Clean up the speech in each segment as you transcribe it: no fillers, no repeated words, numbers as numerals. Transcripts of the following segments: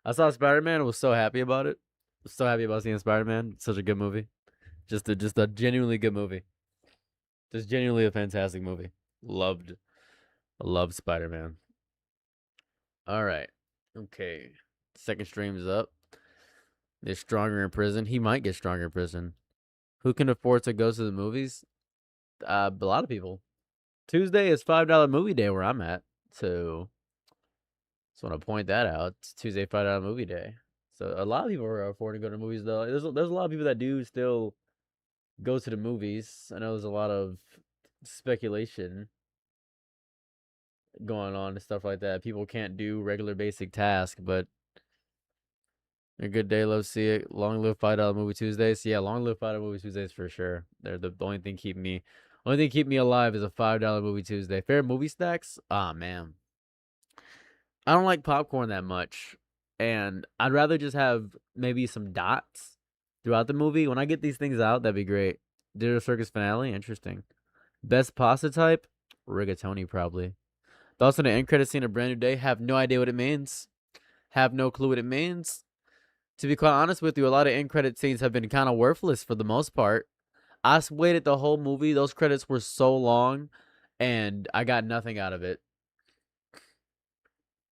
I saw Spider-Man. Was so happy about it. Was so happy about seeing Spider-Man. Such a good movie. Just a genuinely good movie. Just genuinely a fantastic movie. Loved loved Spider-Man. All right. Okay. Second stream is up. They're stronger in prison. He might get stronger in prison. Who can afford to go to the movies? A lot of people. Tuesday is $5 movie day where I'm at. So just want to point that out. It's Tuesday $5 movie day. So a lot of people are affording to go to movies though. There's a lot of people that do still go to the movies. I know there's a lot of speculation going on and stuff like that. People can't do regular basic tasks, but a good day, love to see it. Long live $5 movie Tuesdays. Yeah, long live $5 movie Tuesdays for sure. They're the only thing keep me alive is a $5 movie Tuesday. Fair movie stacks? Ah man. I don't like popcorn that much. And I'd rather just have maybe some dots throughout the movie. When I get these things out, that'd be great. Dinner Circus finale, interesting. Best pasta type? Rigatoni, probably. Thoughts on the end credit scene of Brand New Day? Have no idea what it means. Have no clue what it means. To be quite honest with you, a lot of end credit scenes have been kind of worthless for the most part. I waited the whole movie. Those credits were so long, and I got nothing out of it.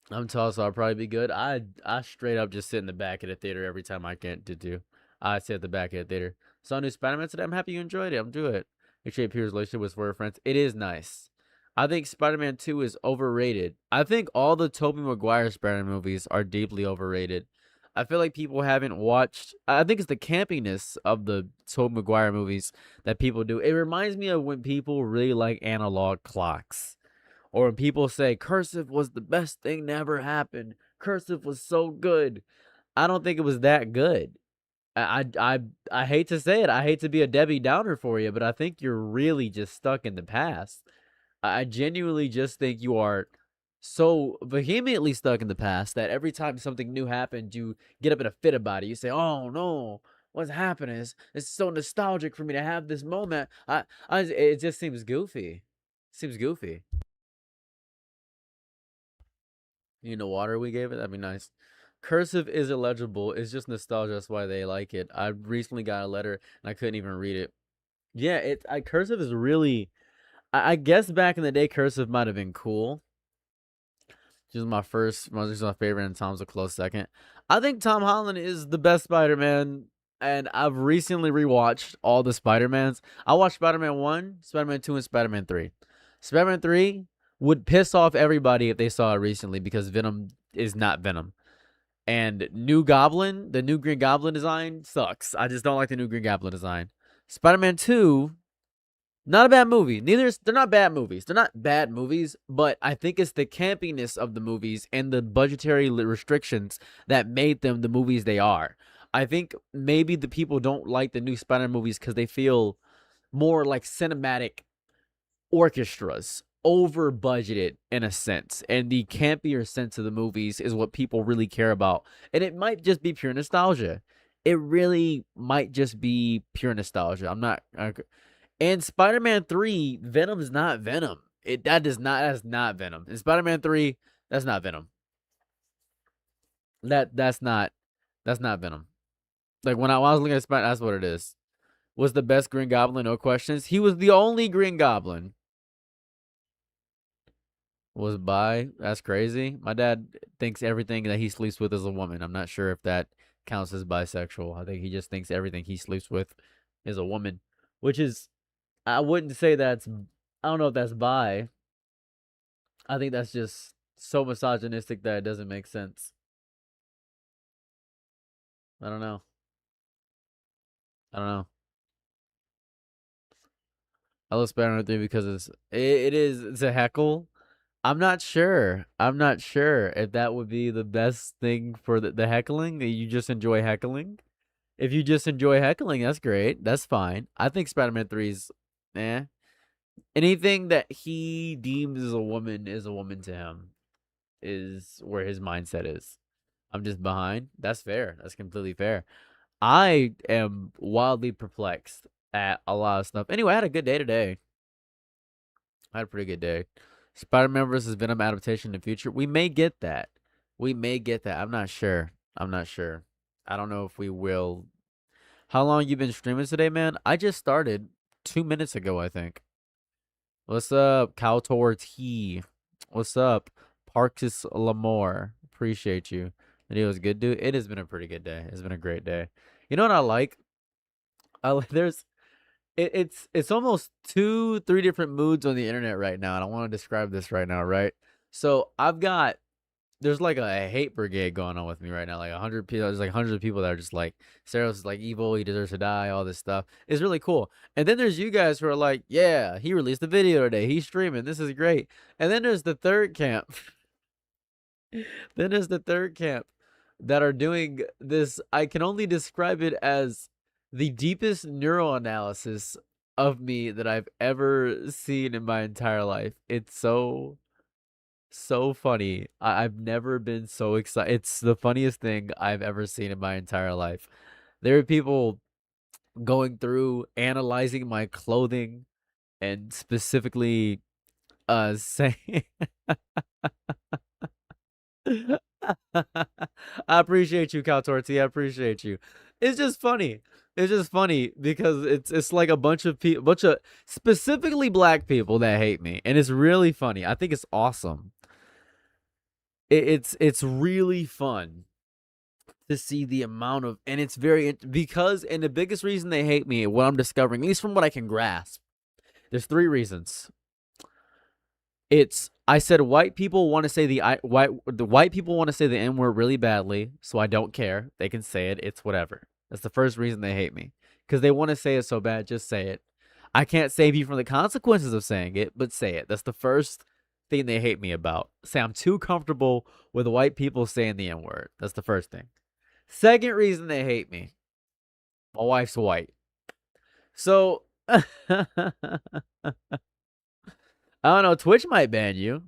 I'm tall, so I'll probably be good. I straight up just sit in the back of the theater every time I can't do. I sit at the back of the theater. Saw new Spider-Man today. I'm happy you enjoyed it. I'm doing it. H.A. Pierce's relationship with four friends. It is nice. I think Spider-Man 2 is overrated. I think all the Tobey Maguire Spider-Man movies are deeply overrated. I feel like people haven't watched. I think it's the campiness of the Tobey Maguire movies that people do. It reminds me of when people really like analog clocks. Or when people say Cursive was the best thing that ever happened. Cursive was so good. I don't think it was that good. I hate to say it. I hate to be a Debbie Downer for you, but I think you're really just stuck in the past. I genuinely just think you are so vehemently stuck in the past that every time something new happened, you get up in a fit about it. You say, "Oh no, what's happening? It's so nostalgic for me to have this moment." It just seems goofy. Seems goofy. You know, water we gave it. That'd be nice. Cursive is illegible. It's just nostalgia. That's why they like it. I recently got a letter and I couldn't even read it. Yeah, cursive is really. I guess back in the day, cursive might have been cool. Just my favorite, and Tom's a close second. I think Tom Holland is the best Spider-Man, and I've recently rewatched all the Spider-Mans. I watched Spider-Man 1, Spider-Man 2, and Spider-Man 3. Spider-Man 3 would piss off everybody if they saw it recently because Venom is not Venom. And New Goblin, the new Green Goblin design sucks. I just don't like the new Green Goblin design. Spider-Man 2, not a bad movie. They're not bad movies. They're not bad movies, but I think it's the campiness of the movies and the budgetary restrictions that made them the movies they are. I think maybe the people don't like the new Spider-Man movies because they feel more like cinematic orchestras, over budgeted in a sense, and the campier sense of the movies is what people really care about. And it might just be pure nostalgia. It really might just be pure nostalgia. I'm not. And Spider-Man 3, Venom's not Venom. That's not Venom. In Spider-Man 3, that's not Venom. That's not Venom. Like when I was looking at Spider, that's what it is. Was the best Green Goblin, no questions. He was the only Green Goblin. Was bi. That's crazy. My dad thinks everything that he sleeps with is a woman. I'm not sure if that counts as bisexual. I think he just thinks everything he sleeps with is a woman, which is, I wouldn't say that's, I don't know if that's bi. I think that's just so misogynistic that it doesn't make sense. I don't know. I don't know. I love Spider-Man 3 because it's a heckle. I'm not sure. I'm not sure if that would be the best thing for the heckling. You just enjoy heckling. If you just enjoy heckling, that's great. That's fine. I think Spider-Man 3's eh. Anything that he deems as a woman to him is where his mindset is. I'm just behind. That's fair. That's completely fair. I am wildly perplexed at a lot of stuff. Anyway, I had a good day today. I had a pretty good day. Spider-Man versus Venom adaptation in the future. We may get that. We may get that. I'm not sure. I'm not sure. I don't know if we will. How long you been streaming today, man? I just started 2 minutes ago, I think. What's up, Caltor T? What's up, Parkus Lamore? Appreciate you. Video was good, dude. It has been a pretty good day. It's been a great day. You know what I like? There's it's almost 3 different moods on the internet right now, and I want to describe this right now, right? So there's like a hate brigade going on with me right now. Like 100 people, there's like hundreds of people that are just like, Saros is like evil, he deserves to die, all this stuff. It's really cool. And then there's you guys who are like, yeah, he released a video today, he's streaming, this is great. And then there's the third camp. Then there's the third camp that are doing this. I can only describe it as the deepest neuroanalysis of me that I've ever seen in my entire life. It's so funny. I've never been so excited. It's the funniest thing I've ever seen in my entire life. There are people going through analyzing my clothing and specifically saying I appreciate you, Caltorti. I appreciate you. It's just funny. It's just funny because it's like a bunch of people, bunch of specifically black people that hate me, and it's really funny. I think it's awesome. It's really fun to see the amount of, and it's very because, and the biggest reason they hate me, what I'm discovering, at least from what I can grasp, there's 3 reasons. I said white people want to say the white people want to say the N word really badly, so I don't care. They can say it. It's whatever. That's the first reason they hate me, because they want to say it so bad. Just say it. I can't save you from the consequences of saying it, but say it. That's the first thing they hate me about. Say I'm too comfortable with white people saying the N word. That's the first thing. Second reason they hate me. My wife's white. So I don't know. Twitch might ban you.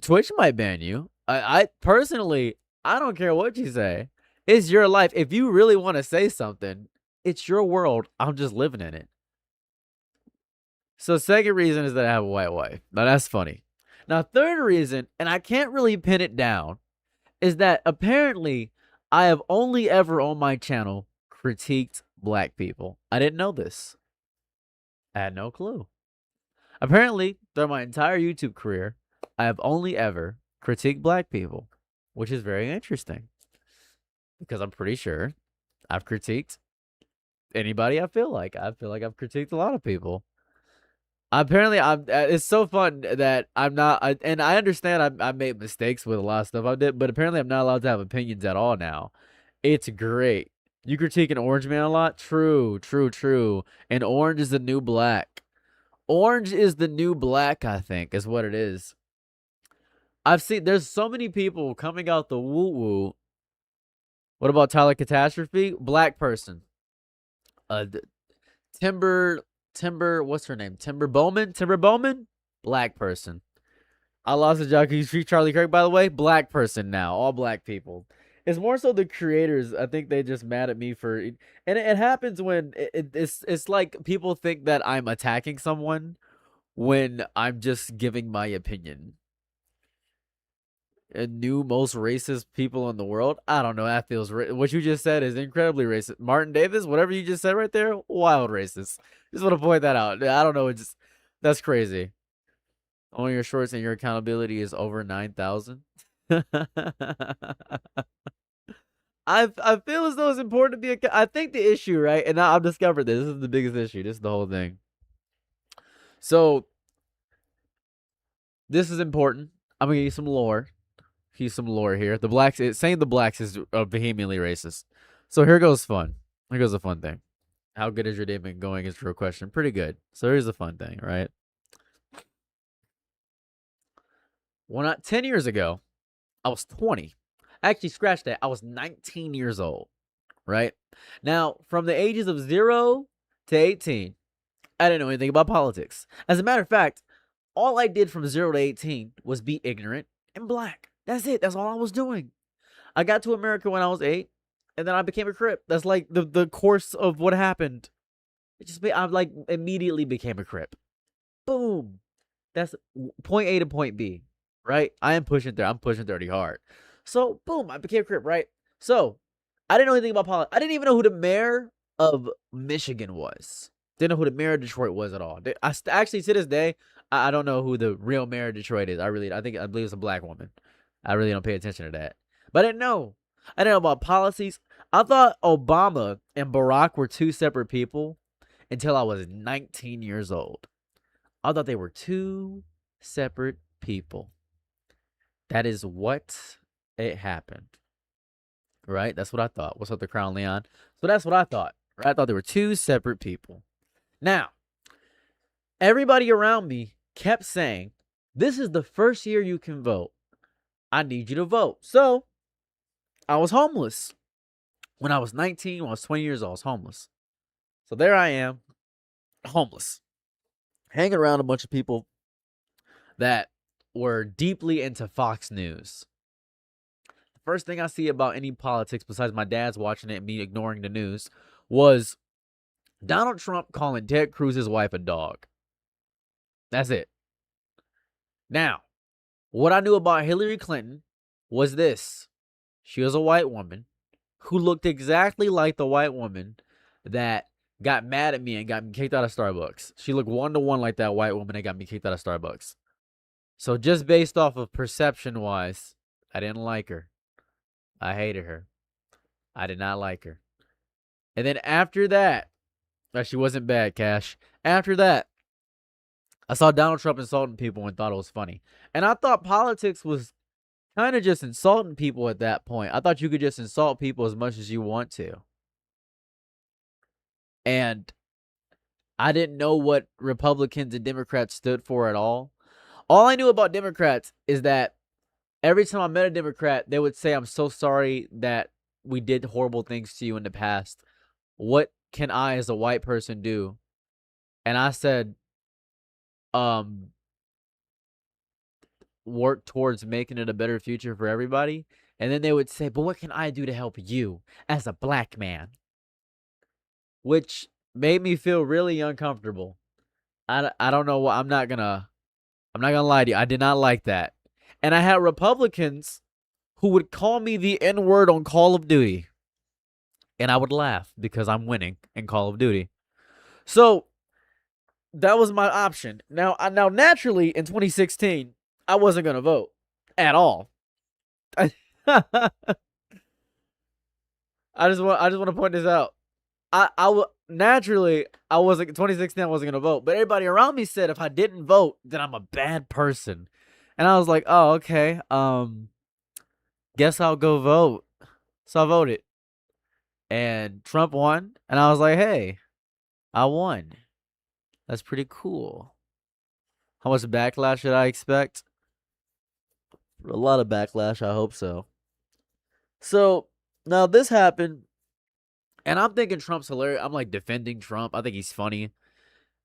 Twitch might ban you. I personally, I don't care what you say. It's your life. If you really want to say something, it's your world. I'm just living in it. So second reason is that I have a white wife. Now that's funny. Now third reason, and I can't really pin it down, is that apparently I have only ever on my channel critiqued black people. I didn't know this. I had no clue. Apparently, throughout my entire YouTube career, I have only ever critiqued black people, which is very interesting because I'm pretty sure I've critiqued anybody I feel like. I feel like I've critiqued a lot of people. Apparently, it's so fun that I'm not, and I understand I made mistakes with a lot of stuff I did, but apparently I'm not allowed to have opinions at all now. It's great. You critique an Orange Man a lot? True, true, true. And orange is the new black. Orange is the new black, I think, is what it is. I've seen, there's so many people coming out the woo-woo. What about Tyler Catastrophe? Black person. Timber, what's her name? Timber Bowman? Black person. I lost the jockey street Charlie Kirk, by the way. Black person now. All black people. It's more so the creators. I think they just mad at me for, and it happens when it's like people think that I'm attacking someone when I'm just giving my opinion. New most racist people in the world. I don't know. That feels what you just said is incredibly racist. Martin Davis, whatever you just said right there, wild racist. Just want to point that out. I don't know. It's just, that's crazy. Only your shorts and your accountability is over 9,000. I feel as though it's important to be I think the issue, right? And I've discovered this. This is the biggest issue. This is the whole thing. So this is important. I'm gonna give you some lore. Here's some lore here. The blacks, saying the blacks is vehemently racist. So here goes fun. Here goes a fun thing. How good has your day been going is your question. Pretty good. So here's the fun thing, right? 10 years ago, I was 20. Actually, scratch that. I was 19 years old, right? Now, from the ages of 0 to 18, I didn't know anything about politics. As a matter of fact, all I did from 0 to 18 was be ignorant and black. That's it. That's all I was doing. I got to America when I was 8, and then I became a Crip. That's like the course of what happened. I like immediately became a Crip. Boom. That's point A to point B, right? I am pushing there. I'm pushing 30 hard. So boom, I became a Crip, right? So I didn't know anything about politics. I didn't even know who the mayor of Michigan was. Didn't know who the mayor of Detroit was at all. Actually, to this day, I don't know who the real mayor of Detroit is. I believe it's a black woman. I really don't pay attention to that. But I didn't know. I didn't know about policies. I thought Obama and Barack were two separate people until I was 19 years old. I thought they were two separate people. That is what it happened. Right? That's what I thought. What's up, the Crown Leon? So that's what I thought. Right? I thought they were two separate people. Now, everybody around me kept saying, this is the first year you can vote. I need you to vote. So I was homeless. When I was 19, when I was 20 years old, I was homeless. So there I am, homeless, hanging around a bunch of people that were deeply into Fox News. The first thing I see about any politics, besides my dad's watching it and me ignoring the news, was Donald Trump calling Ted Cruz's wife a dog. That's it. Now, what I knew about Hillary Clinton was this. She was a white woman who looked exactly like the white woman that got mad at me and got me kicked out of Starbucks. She looked 1-to-1 like that white woman that got me kicked out of Starbucks. So just based off of perception-wise, I didn't like her. I hated her. I did not like her. And then after that, she wasn't bad, Cash. After that, I saw Donald Trump insulting people and thought it was funny. And I thought politics was kind of just insulting people at that point. I thought you could just insult people as much as you want to. And I didn't know what Republicans and Democrats stood for at all. All I knew about Democrats is that every time I met a Democrat, they would say, I'm so sorry that we did horrible things to you in the past. What can I, as a white person, do? And I said, work towards making it a better future for everybody. And then they would say, but what can I do to help you as a black man? Which made me feel really uncomfortable. I don't know what, I'm not gonna lie to you. I did not like that. And I had Republicans who would call me the N-word on Call of Duty. And I would laugh because I'm winning in Call of Duty. So that was my option. Now naturally in 2016, I wasn't gonna vote at all. I just want to point this out. Naturally, I wasn't 2016. I wasn't gonna vote, but everybody around me said if I didn't vote, then I'm a bad person, and I was like, oh, okay. Guess I'll go vote. So I voted, and Trump won, and I was like, hey, I won. That's pretty cool. How much backlash should I expect? A lot of backlash. I hope so. So now this happened. And I'm thinking Trump's hilarious. I'm like defending Trump. I think he's funny.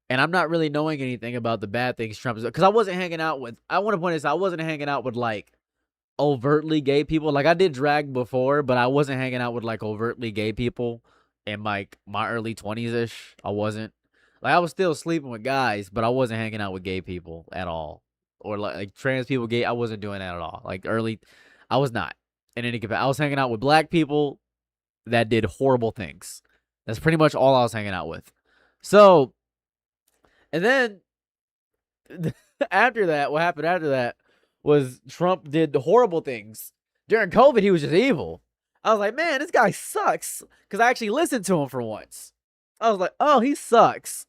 And I'm not really knowing anything about the bad things Trump is. Because I wasn't hanging out with, I want to point this out, I wasn't hanging out with like overtly gay people. Like I did drag before, but I wasn't hanging out with like overtly gay people in like my early 20s ish. I wasn't. Like I was still sleeping with guys, but I wasn't hanging out with gay people at all. Or like trans people, gay. I wasn't doing that at all. Like early, I was not in any capacity. I was hanging out with black people that did horrible things. That's pretty much all I was hanging out with. So, and then after that, what happened after that was Trump did the horrible things. During COVID, he was just evil. I was like, man, this guy sucks. Because I actually listened to him for once. I was like, oh, he sucks.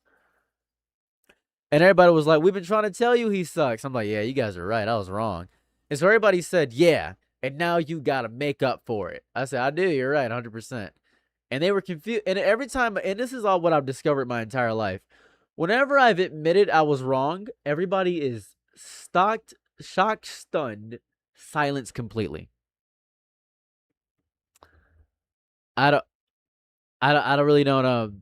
And everybody was like, we've been trying to tell you he sucks. I'm like, yeah, you guys are right. I was wrong. And so everybody said, yeah, and now you got to make up for it. I said, I do. You're right, 100%. And they were confused. And every time, and this is all what I've discovered my entire life. Whenever I've admitted I was wrong, everybody is shocked, stunned, silence completely. I don't really know.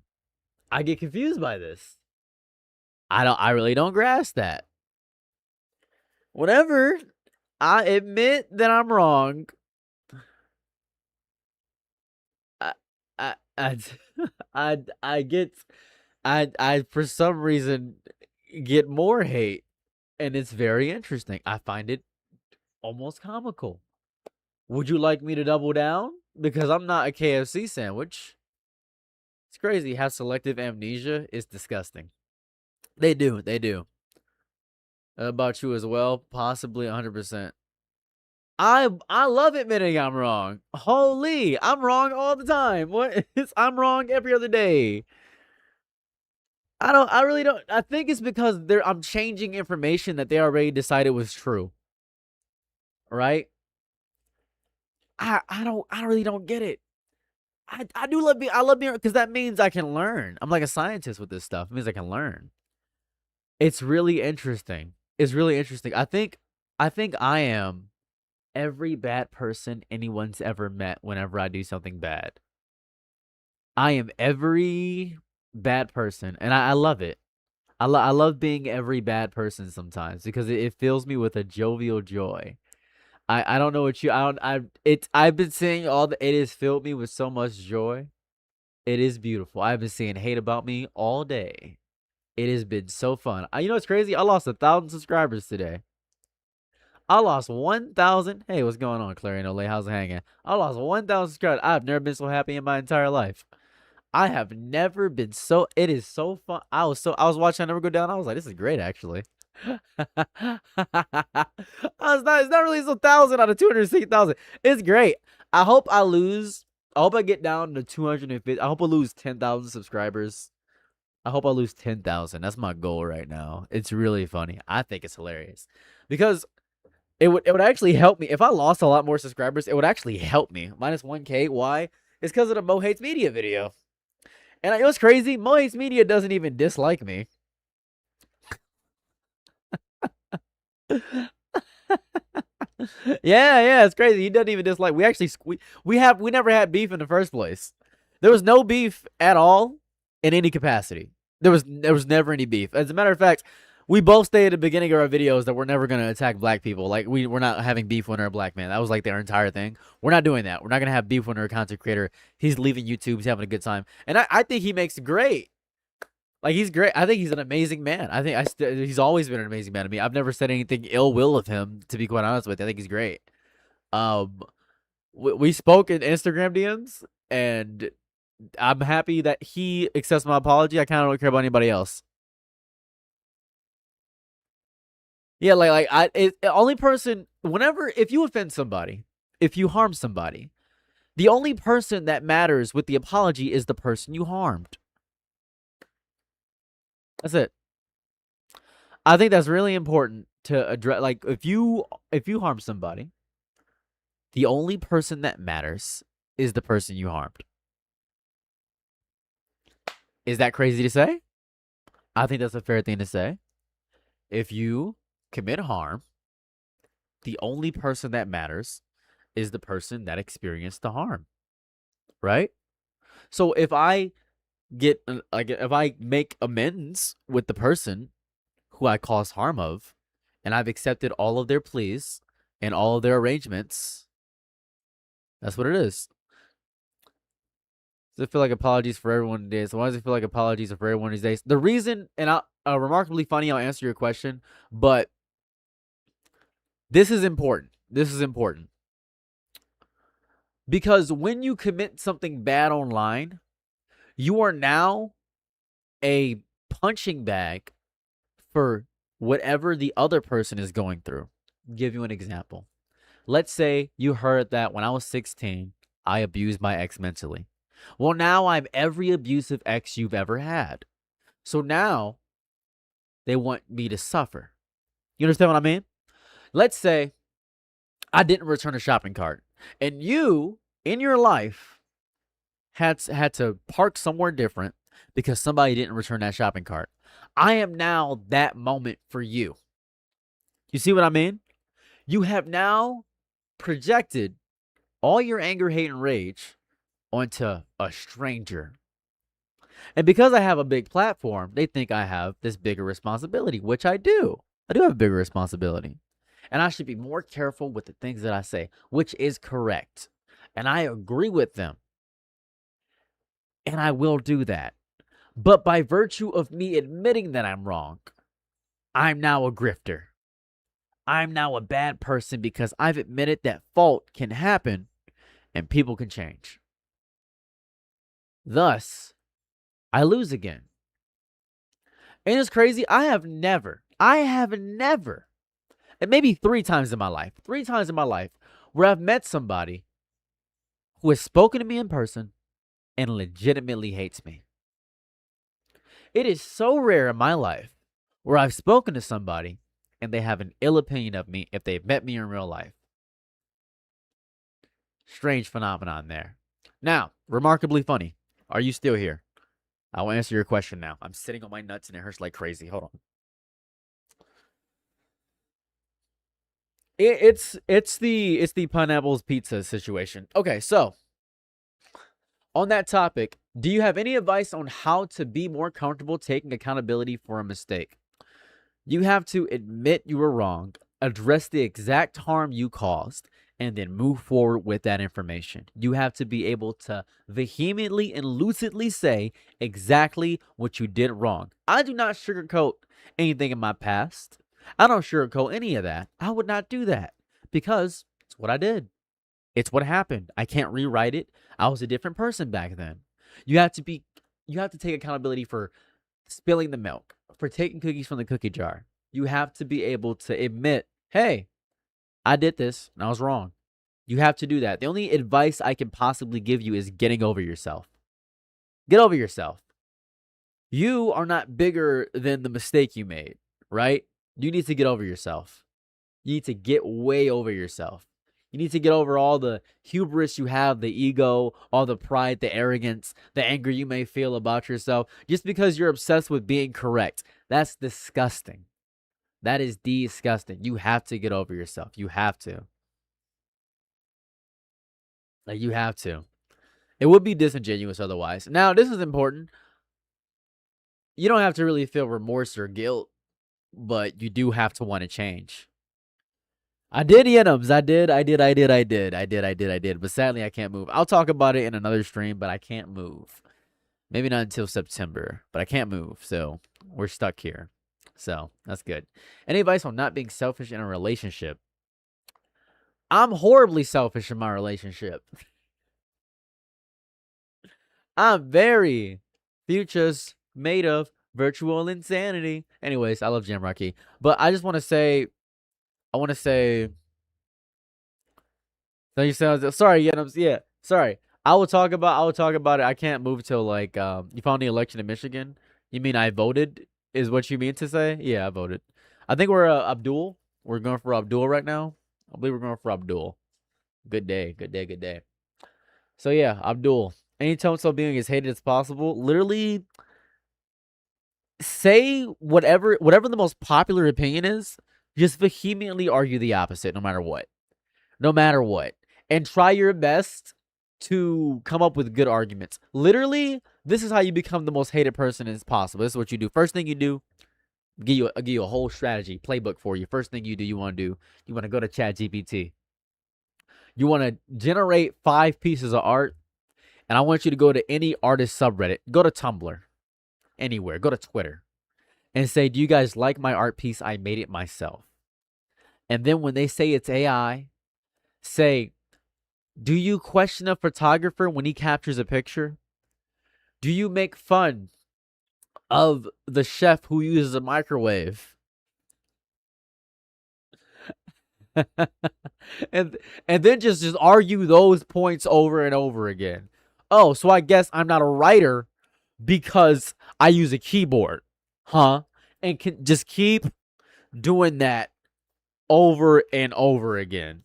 I get confused by this. I really don't grasp that. Whenever I admit that I'm wrong, I I I I get I for some reason get more hate, and it's very interesting. I find it almost comical. Would you like me to double down? Because I'm not a KFC sandwich. It's crazy. Have selective amnesia is disgusting. They do. They do. About you as well? Possibly 100%. I love admitting I'm wrong. Holy, I'm wrong all the time. What? I'm wrong every other day. I really don't. I think it's because I'm changing information that they already decided was true. Right? I really don't get it. I do love I love being, because that means I can learn. I'm like a scientist with this stuff. It means I can learn. It's really interesting. It's really interesting. I think I am every bad person anyone's ever met whenever I do something bad. I am every bad person, and I love it. I love being every bad person sometimes because it fills me with a jovial joy. I don't know what you I don't I've been seeing it has filled me with so much joy. It is beautiful. I've been seeing hate about me all day. It has been so fun. You know what's crazy? I lost 1,000 subscribers today. I lost 1,000. Hey, what's going on, Clarion Olay? How's it hanging? I lost 1,000 subscribers. I've never been so happy in my entire life. I have never been so. It is so fun. I was watching I Never Go Down. I was like, this is great, actually. It's not really so 1,000 out of 260,000. It's great. I hope I lose. I hope I get down to 250. I hope I lose 10,000 subscribers. I hope I lose 10,000. That's my goal right now. It's really funny. I think it's hilarious because it would actually help me if I lost a lot more subscribers. It would actually help me. Minus 1K. Why? It's because of the Mo Hates Media video. And it was crazy. Mo Hates Media doesn't even dislike me. Yeah, it's crazy. He doesn't even dislike. We never had beef in the first place. There was no beef at all in any capacity. There was never any beef. As a matter of fact, we both say at the beginning of our videos that we're never gonna attack black people. Like we're not having beef when they're a black man. That was like their entire thing. We're not doing that. We're not gonna have beef when they're a content creator. He's leaving YouTube. He's having a good time, and I think he makes great. Like he's great. I think he's an amazing man. He's always been an amazing man to me. I've never said anything ill will of him, to be quite honest with you. I think he's great. Um, we spoke in Instagram DMs, and I'm happy that he accepts my apology. I kind of don't care about anybody else. Yeah, only person whenever if you offend somebody, if you harm somebody, the only person that matters with the apology is the person you harmed. That's it. I think that's really important to address. Like if you harm somebody, the only person that matters is the person you harmed. Is that crazy to say? I think that's a fair thing to say. If you commit harm, the only person that matters is the person that experienced the harm. Right? So if I if I make amends with the person who I caused harm of, and I've accepted all of their pleas and all of their arrangements, that's what it is. Does it feel like apologies for everyone these days? Why does it feel like apologies are for everyone these days? The reason, and remarkably funny, I'll answer your question, but this is important. This is important. Because when you commit something bad online, you are now a punching bag for whatever the other person is going through. I'll give you an example. Let's say you heard that when I was 16, I abused my ex mentally. Well, now I'm every abusive ex you've ever had. So now they want me to suffer. You understand what I mean? Let's say I didn't return a shopping cart, and you in your life had to park somewhere different because somebody didn't return that shopping cart. I am now that moment for you. You see what I mean? You have now projected all your anger, hate, and rage onto a stranger. And because I have a big platform, they think I have this bigger responsibility, which I do. I do have a bigger responsibility. And I should be more careful with the things that I say, which is correct. And I agree with them. And I will do that. But by virtue of me admitting that I'm wrong, I'm now a grifter. I'm now a bad person because I've admitted that fault can happen and people can change. Thus, I lose again. And it's crazy. I have never, and maybe three times in my life, where I've met somebody who has spoken to me in person and legitimately hates me. It is so rare in my life where I've spoken to somebody and they have an ill opinion of me if they've met me in real life. Strange phenomenon there. Now, remarkably funny. Are you still here? I will answer your question now. I'm sitting on my nuts and it hurts like crazy. Hold on. It's the pineapples pizza situation. Okay, so on that topic, do you have any advice on how to be more comfortable taking accountability for a mistake? You have to admit you were wrong, address the exact harm you caused, and then move forward with that information. You have to be able to vehemently and lucidly say exactly what you did wrong. I do not sugarcoat anything in my past. I don't sugarcoat any of that. I would not do that because it's what I did. It's what happened. I can't rewrite it. I was a different person back then. You have to be you have to take accountability for spilling the milk, for taking cookies from the cookie jar. You have to be able to admit, "Hey, I did this and I was wrong." You have to do that. The only advice I can possibly give you is getting over yourself. Get over yourself. You are not bigger than the mistake you made, right? You need to get over yourself. You need to get way over yourself. You need to get over all the hubris you have, the ego, all the pride, the arrogance, the anger you may feel about yourself just because you're obsessed with being correct. That's disgusting. That is disgusting. You have to get over yourself. You have to. Like, you have to. It would be disingenuous otherwise. Now, this is important. You don't have to really feel remorse or guilt, but you do have to want to change. I did, Yenims. I did. But sadly, I can't move. I'll talk about it in another stream, but I can't move. Maybe not until September, but I can't move. So we're stuck here. So that's good. Any advice on not being selfish in a relationship? I'm horribly selfish in my relationship. I'm very futures made of virtual insanity. Anyways, I love Jamrocky. But I just want to say, I want to say, thank you so much. Sorry, yeah, sorry. I will talk about it. I can't move till like you found the election in Michigan. You mean I voted? Is what you mean to say? Yeah, I voted. I think we're Abdul. We're going for Abdul right now. I believe we're going for Abdul. Good day, good day, good day. So yeah, Abdul. Any tone so being as hated as possible. Literally say whatever the most popular opinion is, just vehemently argue the opposite no matter what. No matter what. And try your best to come up with good arguments. Literally, this is how you become the most hated person as possible. This is what you do. First thing you do, give you a whole strategy, playbook for you. First thing you do, you want to go to ChatGPT. You want to generate 5 pieces of art, and I want you to go to any artist subreddit. Go to Tumblr, anywhere. Go to Twitter, and say, "Do you guys like my art piece? I made it myself." And then when they say it's AI, say, "Do you question a photographer when he captures a picture? Do you make fun of the chef who uses a microwave?" and then just argue those points over and over again. Oh, so I guess I'm not a writer because I use a keyboard, huh? And can just keep doing that over and over again.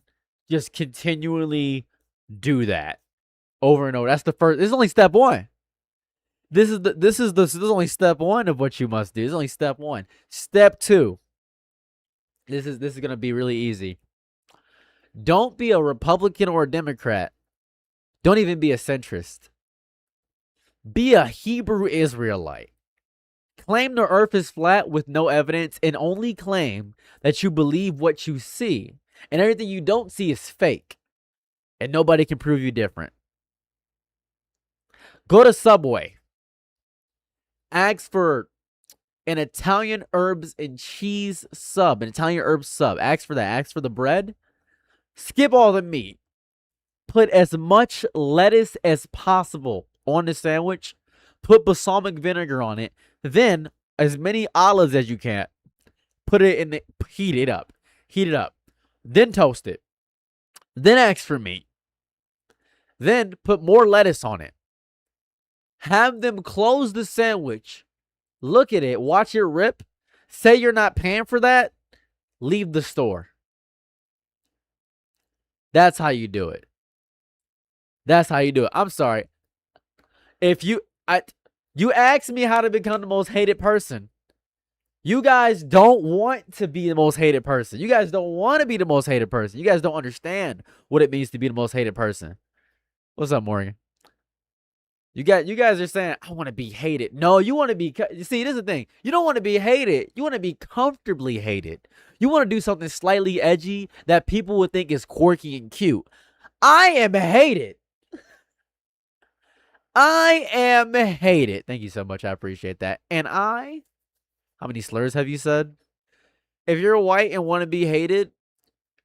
Just continually do that over and over. That's the first. This is only step 1. This is only step 1 of what you must do. This is only step 1. Step 2. This is gonna be really easy. Don't be a Republican or a Democrat. Don't even be a centrist. Be a Hebrew Israelite. Claim the earth is flat with no evidence and only claim that you believe what you see. And everything you don't see is fake. And nobody can prove you different. Go to Subway. Ask for an Italian herbs and cheese sub, an Italian herbs sub. Ask for that. Ask for the bread. Skip all the meat. Put as much lettuce as possible on the sandwich. Put balsamic vinegar on it. Then as many olives as you can. Put it in the heat it up. Heat it up. Then toast it. Then ask for meat. Then put more lettuce on it. Have them close the sandwich. Look at it. Watch it rip. Say you're not paying for that. Leave the store. That's how you do it. That's how you do it. I'm sorry. If you ask me how to become the most hated person. You guys don't want to be the most hated person. You guys don't want to be the most hated person. You guys don't understand what it means to be the most hated person. What's up, Morgan? You guys are saying, I want to be hated. No, you want to be, you see, this is the thing. You don't want to be hated. You want to be comfortably hated. You want to do something slightly edgy that people would think is quirky and cute. I am hated. I am hated. Thank you so much. I appreciate that. And how many slurs have you said? If you're white and want to be hated,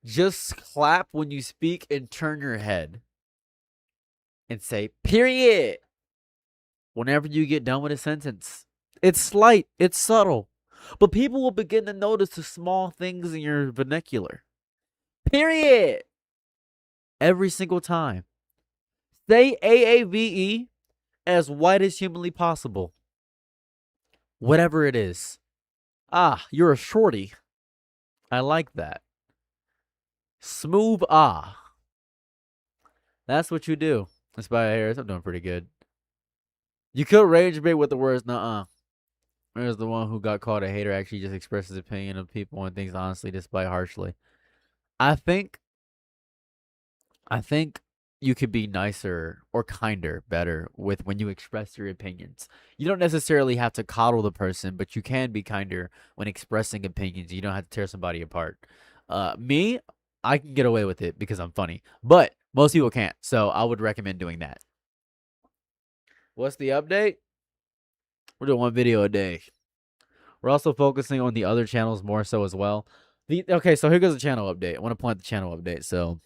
just clap when you speak and turn your head. And say, period. Whenever you get done with a sentence. It's slight. It's subtle. But people will begin to notice the small things in your vernacular. Period. Every single time. Say AAVE as white as humanly possible. Whatever it is. Ah, you're a shorty. I like that. Smooth ah. That's what you do. Inspired Harris, I'm doing pretty good. You could rage bait with the words nuh-uh. There's the one who got called a hater actually just expressed his opinion of people and things honestly despite harshly. I think you could be nicer or kinder, better with when you express your opinions. You don't necessarily have to coddle the person, but you can be kinder when expressing opinions. You don't have to tear somebody apart. Me, I can get away with it because I'm funny, but most people can't. So I would recommend doing that. What's the update? We're doing one video a day. We're also focusing on the other channels more so as well. Okay, so here goes the channel update. I want to point the channel update. So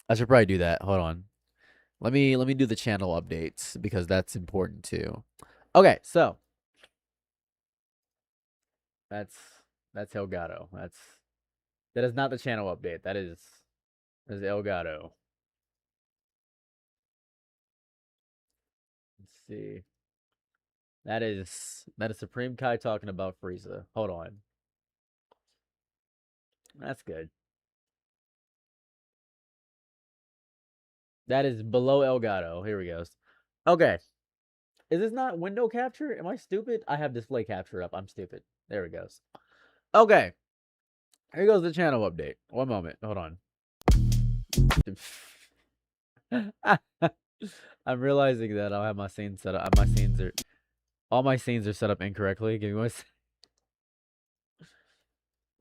I should probably do that. Hold on. Let me do the channel updates because that's important too. Okay, so that's Elgato. That is not the channel update. That is Elgato. Let's see. That is Supreme Kai talking about Frieza. Hold on. That's good. That is below Elgato. Here we go. Okay. Is this not window capture? Am I stupid? I have display capture up. I'm stupid. There it goes. Okay. Here goes the channel update. One moment. Hold on. I'm realizing that I'll have my scenes set up. All my scenes are set up incorrectly. Give me one second.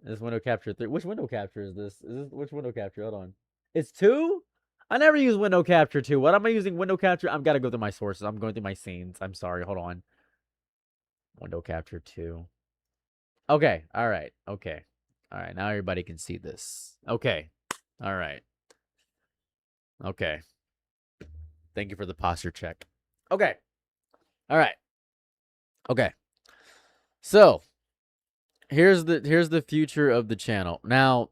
This window capture 3. Which window capture is this? Which window capture? Hold on. It's 2? I never use window capture 2. What am I using window capture? I've got to go through my sources. I'm going through my scenes. I'm sorry. Hold on. Window capture 2. Okay. All right. Okay. All right. Now everybody can see this. Okay. All right. Okay. Thank you for the posture check. Okay. All right. Okay. So, here's the future of the channel. Now,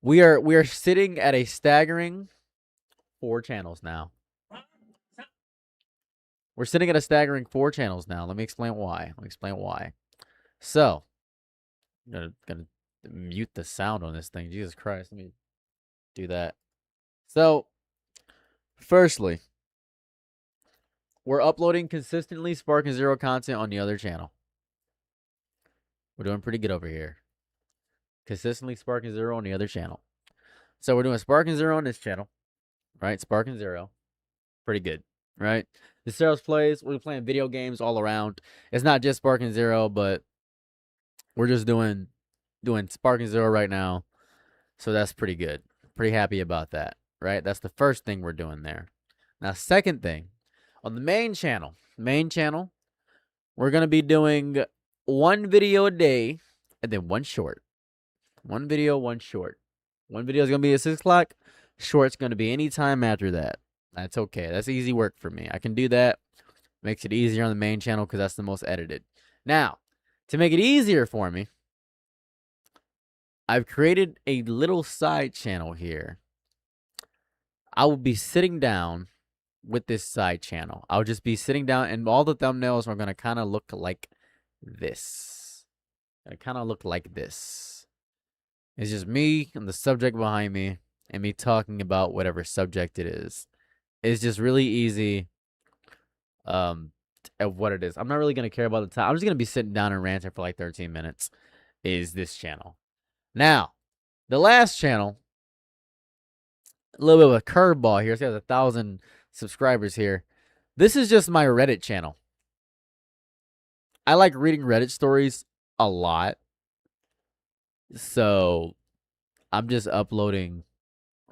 we are sitting at a staggering 4 channels now. We're sitting at a staggering 4 channels now. Let me explain why. So, I'm gonna mute the sound on this thing. Jesus Christ. Let me do that. So, firstly, we're uploading consistently Spark and Zero content on the other channel. We're doing pretty good over here. Consistently Spark and Zero on the other channel. So we're doing Spark and Zero on this channel. Right? Spark and Zero. Pretty good. Right? The Zero's plays. We're playing video games all around. It's not just Spark and Zero, but we're just doing Spark and Zero right now. So that's pretty good. Pretty happy about that. Right? That's the first thing we're doing there. Now, second thing. On the main channel, We're going to be doing one video a day and then one short. One video, one short. One video is going to be at 6 o'clock. Short's going to be any time after that. That's okay. That's easy work for me. I can do that. Makes it easier on the main channel because that's the most edited. Now, to make it easier for me, I've created a little side channel here. I will be sitting down with this side channel. I'll just be sitting down, and all the thumbnails are going to kind of look like this. Gonna kind of look like this. It's just me and the subject behind me, and me talking about whatever subject it is. It's just really easy of what it is. I'm not really going to care about the time. I'm just going to be sitting down and ranting for like 13 minutes is this channel. Now, the last channel, a little bit of a curveball here. It's got 1,000 subscribers here. This is just my Reddit channel. I like reading Reddit stories a lot. So, I'm just uploading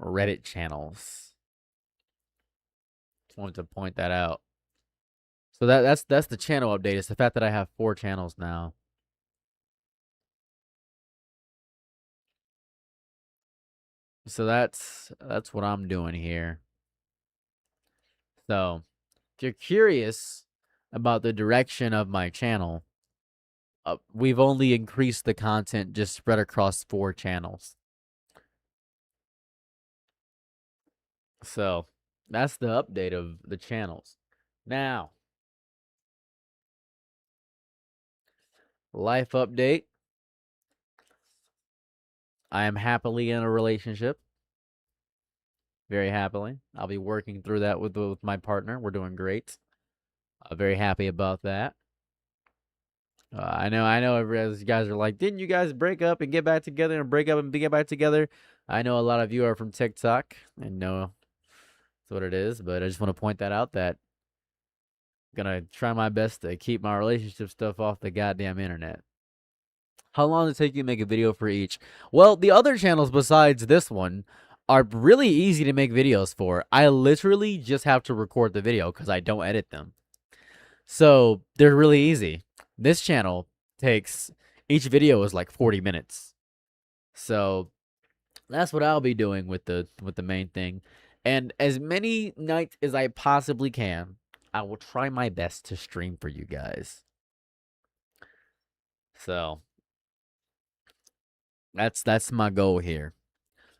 Reddit channels. Just wanted to point that out. So that's the channel update. It's the fact that I have 4 channels now. So that's what I'm doing here. So, if you're curious about the direction of my channel, we've only increased the content just spread across 4 channels. So, that's the update of the channels. Now, life update. I am happily in a relationship. Very happily. I'll be working through that with my partner. We're doing great. Very happy about that. I know. You guys are like, didn't you guys break up and get back together and break up and get back together? I know a lot of you are from TikTok and know that's what it is, but I just want to point that out that I'm gonna try my best to keep my relationship stuff off the goddamn internet. How long does it take you to make a video for each? Well, the other channels besides this one are really easy to make videos for. I literally just have to record the video because I don't edit them. So they're really easy. This channel takes, each video is like 40 minutes. So that's what I'll be doing with the main thing. And as many nights as I possibly can, I will try my best to stream for you guys. So that's my goal here.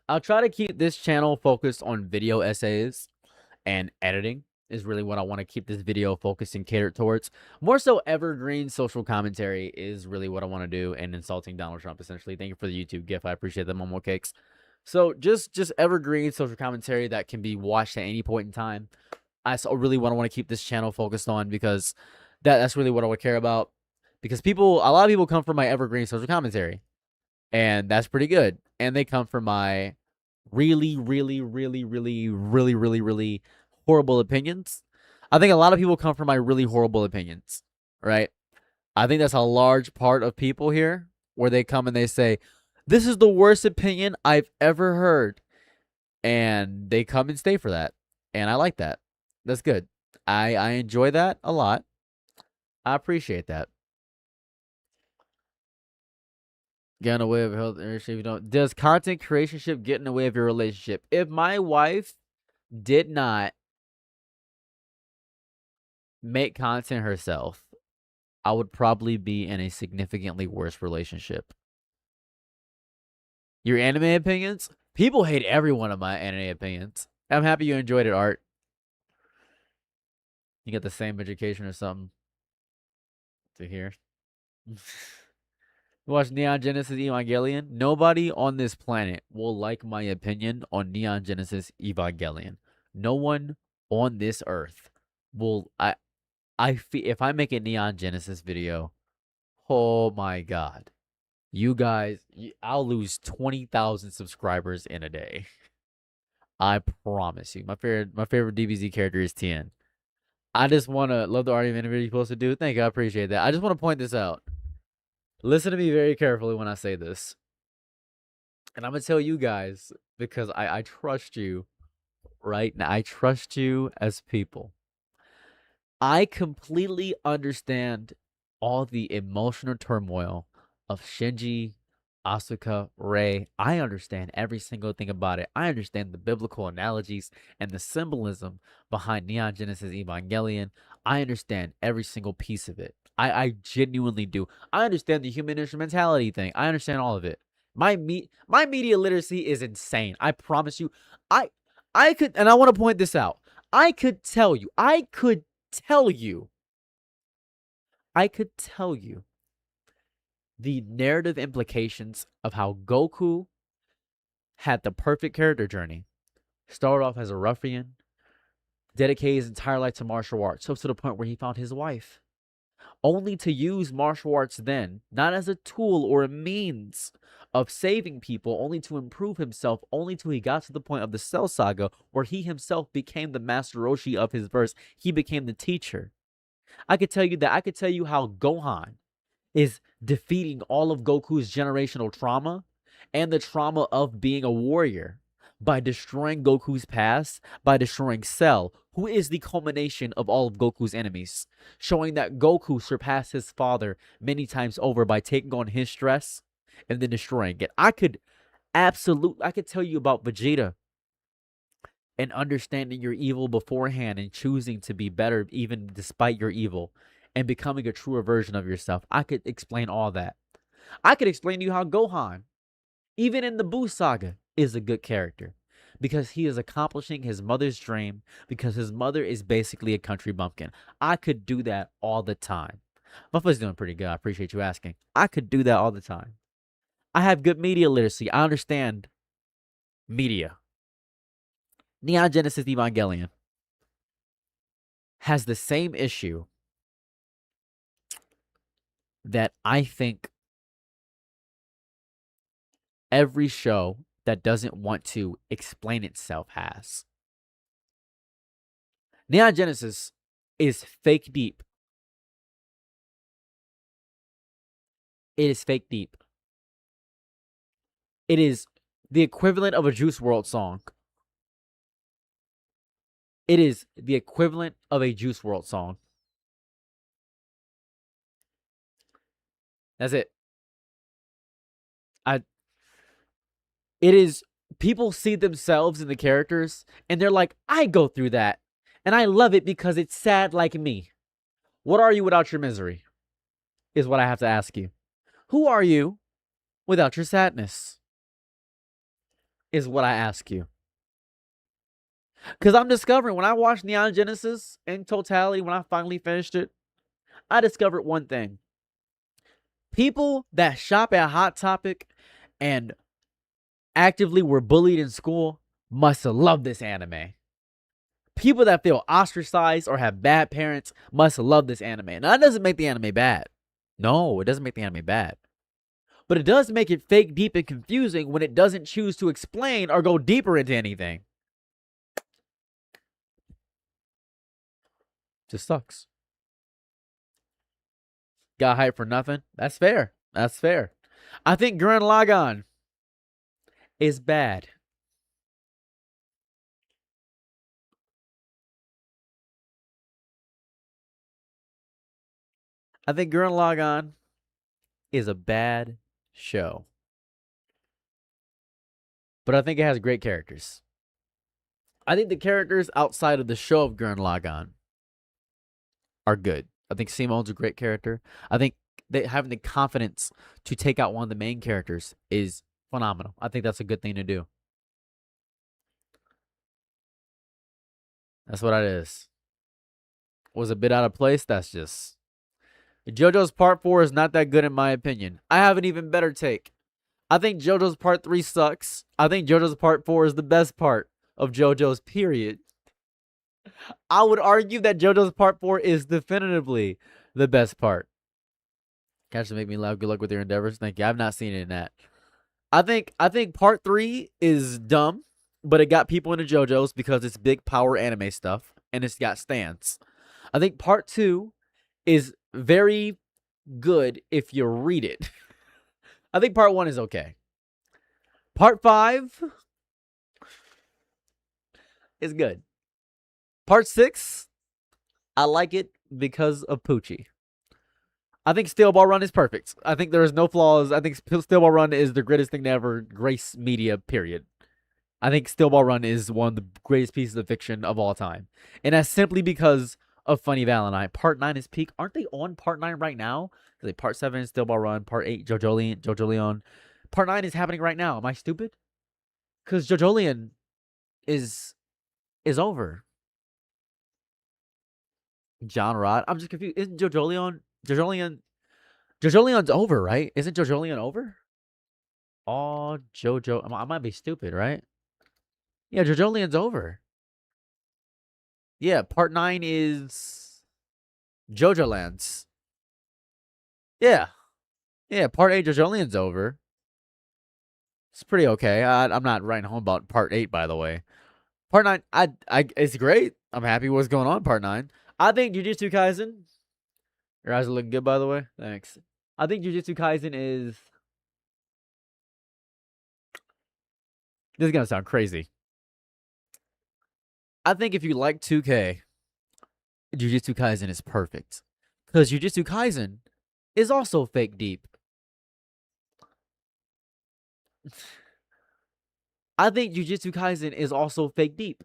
I'll try to keep this channel focused on video essays and editing is really what I want to keep this video focused and catered towards. More so evergreen social commentary is really what I want to do, and insulting Donald Trump, essentially. Thank you for the YouTube gift. I appreciate the Momo Cakes. So just evergreen social commentary that can be watched at any point in time. I really want to keep this channel focused on because that's really what I would care about. Because a lot of people come from my evergreen social commentary, and that's pretty good. And they come from my really horrible opinions. I think a lot of people come from my really horrible opinions, right? I think that's a large part of people here where they come and they say, this is the worst opinion I've ever heard. And they come and stay for that. And I like that. That's good. I enjoy that a lot. I appreciate that. Get in the way of a healthy relationship. You don't. Does content creationship get in the way of your relationship? If my wife did not make content herself, I would probably be in a significantly worse relationship. Your anime opinions? People hate every one of my anime opinions. I'm happy you enjoyed it, Art. You get the same education or something to hear. Watch Neon Genesis Evangelion. Nobody on this planet will like my opinion on Neon Genesis Evangelion. No one on this earth will. If I make a Neon Genesis video, oh my god, you guys, I'll lose 20,000 subscribers in a day. I promise you. My favorite DBZ character is Tien. I just want to love the art of interview you're supposed to do. Thank you. I appreciate that. I just want to point this out. Listen to me very carefully when I say this. And I'm going to tell you guys because I trust you right now. I trust you as people. I completely understand all the emotional turmoil of Shinji, Asuka, Rei. I understand every single thing about it. I understand the biblical analogies and the symbolism behind Neon Genesis Evangelion. I understand every single piece of it. I genuinely do. I understand the human instrumentality thing. I understand all of it. My media literacy is insane. I promise you. I I could, and I want to point this out. Tell you, I could tell you the narrative implications of how Goku had the perfect character journey. Started off as a ruffian, dedicated his entire life to martial arts, so to the point where he found his wife, only to use martial arts then, not as a tool or a means of saving people, only to improve himself, only till he got to the point of the Cell Saga, where he himself became the Master Roshi of his verse. He became the teacher. I could tell you how Gohan is defeating all of Goku's generational trauma and the trauma of being a warrior by destroying Goku's past, by destroying Cell, who is the culmination of all of Goku's enemies, showing that Goku surpassed his father many times over by taking on his stress and then destroying it. I could tell you about Vegeta and understanding your evil beforehand and choosing to be better even despite your evil and becoming a truer version of yourself. I could explain all that. I could explain to you how Gohan, even in the Buu saga, is a good character because he is accomplishing his mother's dream, because his mother is basically a country bumpkin. I could do that all the time. My foot's doing pretty good. I appreciate you asking. I could do that all the time. I have good media literacy. I understand media. Neon Genesis Evangelion has the same issue that I think every show that doesn't want to explain itself has. Neon Genesis is fake deep. It is fake deep. It is the equivalent of a Juice WRLD song. It is the equivalent of a Juice WRLD song. That's it. It is, people see themselves in the characters and they're like, I go through that and I love it because it's sad like me. What are you without your misery? Is what I have to ask you. Who are you without your sadness? Is what I ask you. Because I'm discovering when I watched Neon Genesis in totality, when I finally finished it, I discovered one thing. People that shop at Hot Topic and actively were bullied in school must have loved this anime. People that feel ostracized or have bad parents must love this anime. Now, that doesn't make the anime bad. No, it doesn't make the anime bad. But it does make it fake, deep, and confusing when it doesn't choose to explain or go deeper into anything. Just sucks. Got hype for nothing? That's fair. That's fair. I think Gurren Lagann is bad. I think Gurren Lagann is a bad show. But I think it has great characters. I think the characters outside of the show of Gurren Lagann are good. I think Simone's a great character. I think having the confidence to take out one of the main characters is phenomenal. I think that's a good thing to do. That's what it is. Was a bit out of place. That's just... JoJo's Part 4 is not that good in my opinion. I have an even better take. I think JoJo's Part 3 sucks. I think JoJo's Part 4 is the best part of JoJo's period. I would argue that JoJo's Part 4 is definitively the best part. Catch to make me laugh. Good luck with your endeavors. Thank you. I've not seen it in that. I think Part 3 is dumb, but it got people into JoJo's because it's big power anime stuff and it's got stance. I think Part 2 is very good if you read it. I think Part 1 is okay. Part 5 is good. Part 6, I like it because of Poochie. I think Steel Ball Run is perfect. I think there is no flaws. I think Steel Ball Run is the greatest thing to ever grace media, period. I think Steel Ball Run is one of the greatest pieces of fiction of all time. And that's simply because of Funny Valentine. Part 9 is peak. Aren't they on Part 9 right now? Like Part 7 is Steel Ball Run. Part 8, JoJo Leon. Part 9 is happening right now. Am I stupid? Because JoJo Leon is over. John Rod. I'm just confused. Isn't JoJo Leon? JoJo Leon's over, right? Isn't JoJo Leon over? Oh, JoJo. I might be stupid, right? Yeah, JoJo Leon's over. Yeah, part 9 is JoJo Lands. Yeah. Yeah, part 8 JoJo Leon's over. It's pretty okay. I'm not writing home about part 8, by the way. Part 9, it's great. I'm happy with what's going on part 9. I think Jujutsu Kaisen. Your eyes are looking good, by the way. Thanks. I think Jujutsu Kaisen is. This is gonna sound crazy. I think if you like 2K, Jujutsu Kaisen is perfect. Because Jujutsu Kaisen is also fake deep. I think Jujutsu Kaisen is also fake deep.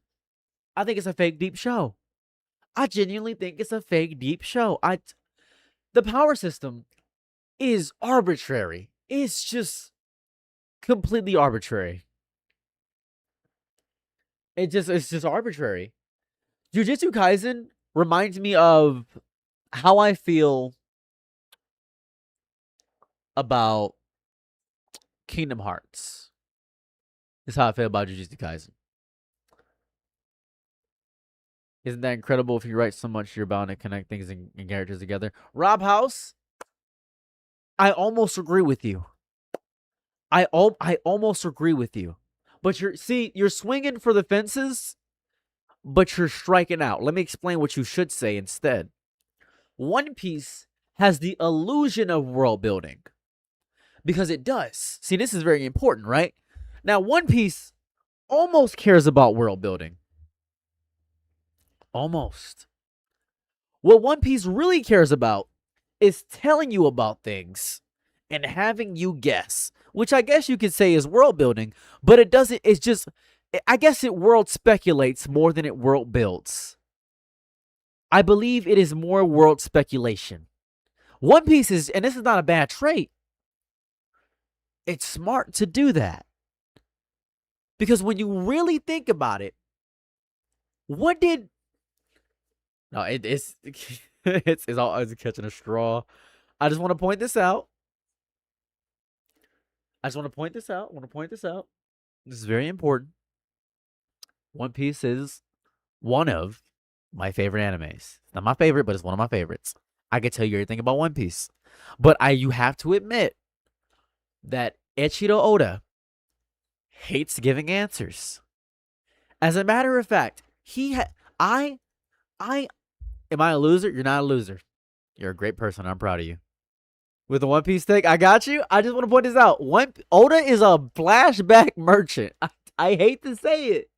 I think it's a fake deep show. I genuinely think it's a fake deep show. The power system is arbitrary. It's just completely arbitrary. It's just arbitrary. Jujutsu Kaisen reminds me of how I feel about Kingdom Hearts. Is how I feel about Jujutsu Kaisen. Isn't that incredible? If you write so much, you're bound to connect things and characters together. Rob House, I almost agree with you. I almost agree with you. But you're swinging for the fences, but you're striking out. Let me explain what you should say instead. One Piece has the illusion of world building. Because it does. See, this is very important, right? Now, One Piece almost cares about world building. Almost. What One Piece really cares about is telling you about things and having you guess, which I guess you could say is world building, but it doesn't, it's just, I guess it world speculates more than it world builds. I believe it is more world speculation. One Piece is, and this is not a bad trait, it's smart to do that. Because when you really think about it, what did, no, it's it's always catching a straw. I just want to point this out. I want to point this out. This is very important. One Piece is one of my favorite animes. Not my favorite, but it's one of my favorites. I could tell you everything about One Piece. But you have to admit that Eiichiro Oda hates giving answers. As a matter of fact, am I a loser? You're not a loser. You're a great person. I'm proud of you. With the One Piece take, I got you. I just want to point this out. Oda is a flashback merchant. I hate to say it.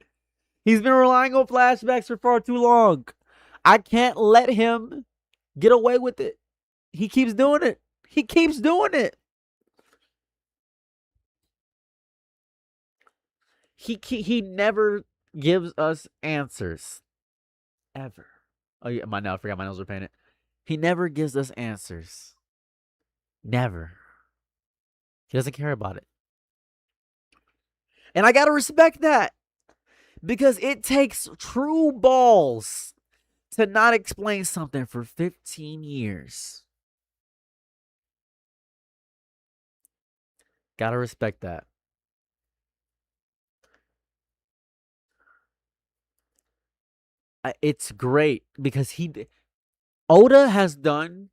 He's been relying on flashbacks for far too long. I can't let him get away with it. He keeps doing it. He never gives us answers. Ever. Oh yeah, I forgot my nails were painted. He never gives us answers. Never. He doesn't care about it. And I gotta respect that. Because it takes true balls to not explain something for 15 years. Gotta respect that. It's great because Oda has done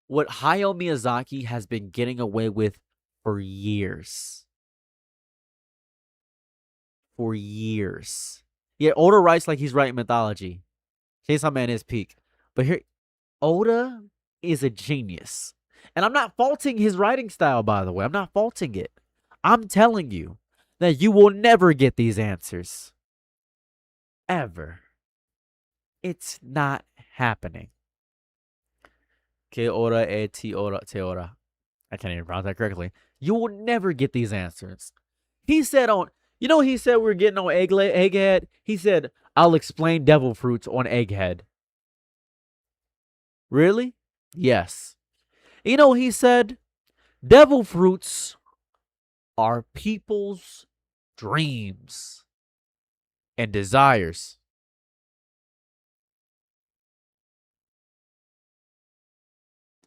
what Hayao Miyazaki has been getting away with for years. For years. Yeah, Oda writes like he's writing mythology. Chainsaw Man is peak. But here, Oda is a genius. And I'm not faulting his writing style, by the way. I'm not faulting it. I'm telling you that you will never get these answers. Ever. It's not happening. Que hora e ti hora te hora. I can't even pronounce that correctly. You will never get these answers. He said on, he said we were getting on Egghead. He said, I'll explain devil fruits on Egghead. Really? Yes. He said, devil fruits are people's dreams and desires.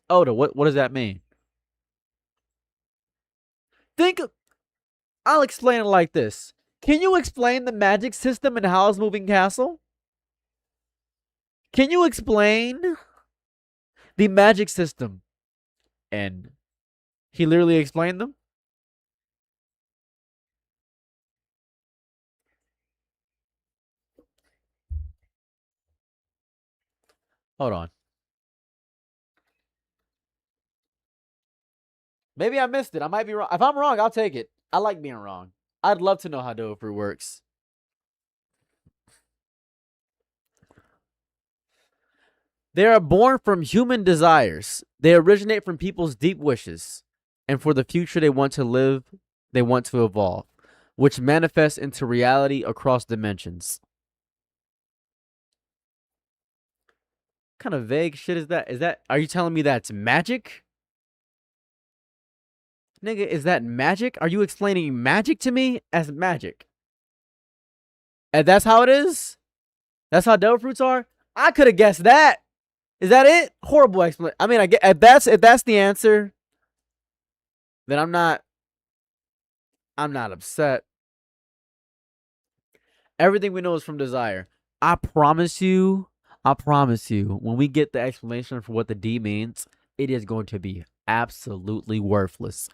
Oda, what does that mean? Think I'll explain it like this. Can you explain the magic system in Howl's Moving Castle? Can you explain the magic system? And he literally explained them. Hold on. Maybe I missed it. I might be wrong. If I'm wrong, I'll take it. I like being wrong. I'd love to know how Dofru works. They are born from human desires. They originate from people's deep wishes. And for the future they want to live, they want to evolve, which manifests into reality across dimensions. What kind of vague shit is that? Are you telling me that's magic? Nigga, is that magic? Are you explaining magic to me as magic? And that's how it is? That's how devil fruits are? I could have guessed that. Is that it? Horrible explanation. I mean, I get if that's the answer, then I'm not upset. Everything we know is from desire. I promise you, when we get the explanation for what the D means, it is going to be absolutely worthless.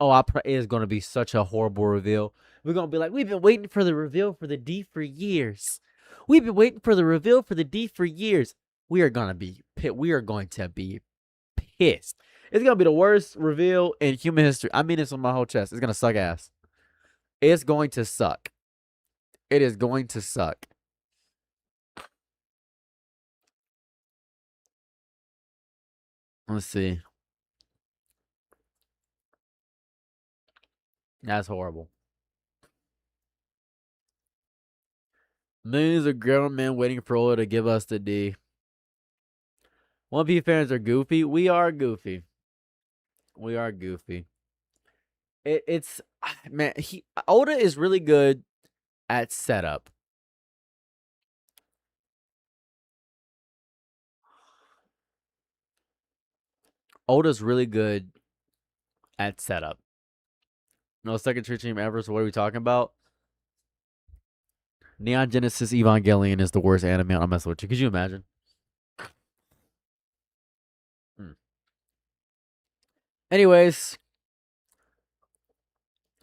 Oh, it is going to be such a horrible reveal. We're going to be like, we've been waiting for the reveal for the D for years. We've been waiting for the reveal for the D for years. We are going to be pissed. It's going to be the worst reveal in human history. I mean this on my whole chest. It's going to suck ass. It's going to suck. It is going to suck. Let's see. That's horrible. Millions of grown men waiting for Ola to give us the D. One Piece fans are goofy. We are goofy. We are goofy. It's man. Oda is really good at setup. Oda's really good at setup. No second true team ever. So what are we talking about? Neon Genesis Evangelion is the worst anime. I'm messing with you. Could you imagine? Anyways,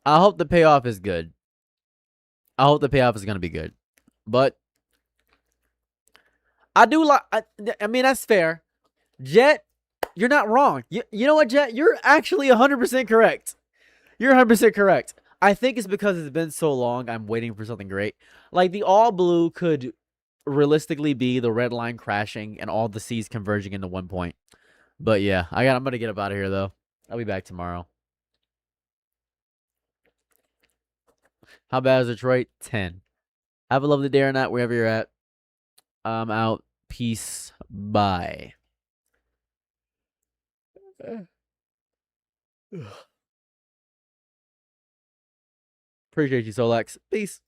I hope the payoff is good. I hope the payoff is gonna be good, but I do like. I mean, that's fair. Jet, you're not wrong. You know what, Jet? You're actually 100% correct. You're 100% correct. I think it's because it's been so long. I'm waiting for something great. Like the all blue could realistically be the red line crashing and all the seas converging into one point. But yeah, I'm gonna get up out of here though. I'll be back tomorrow. How bad is Detroit? 10. Have a lovely day or night wherever you're at. I'm out. Peace. Bye. Appreciate you, Solex. Peace.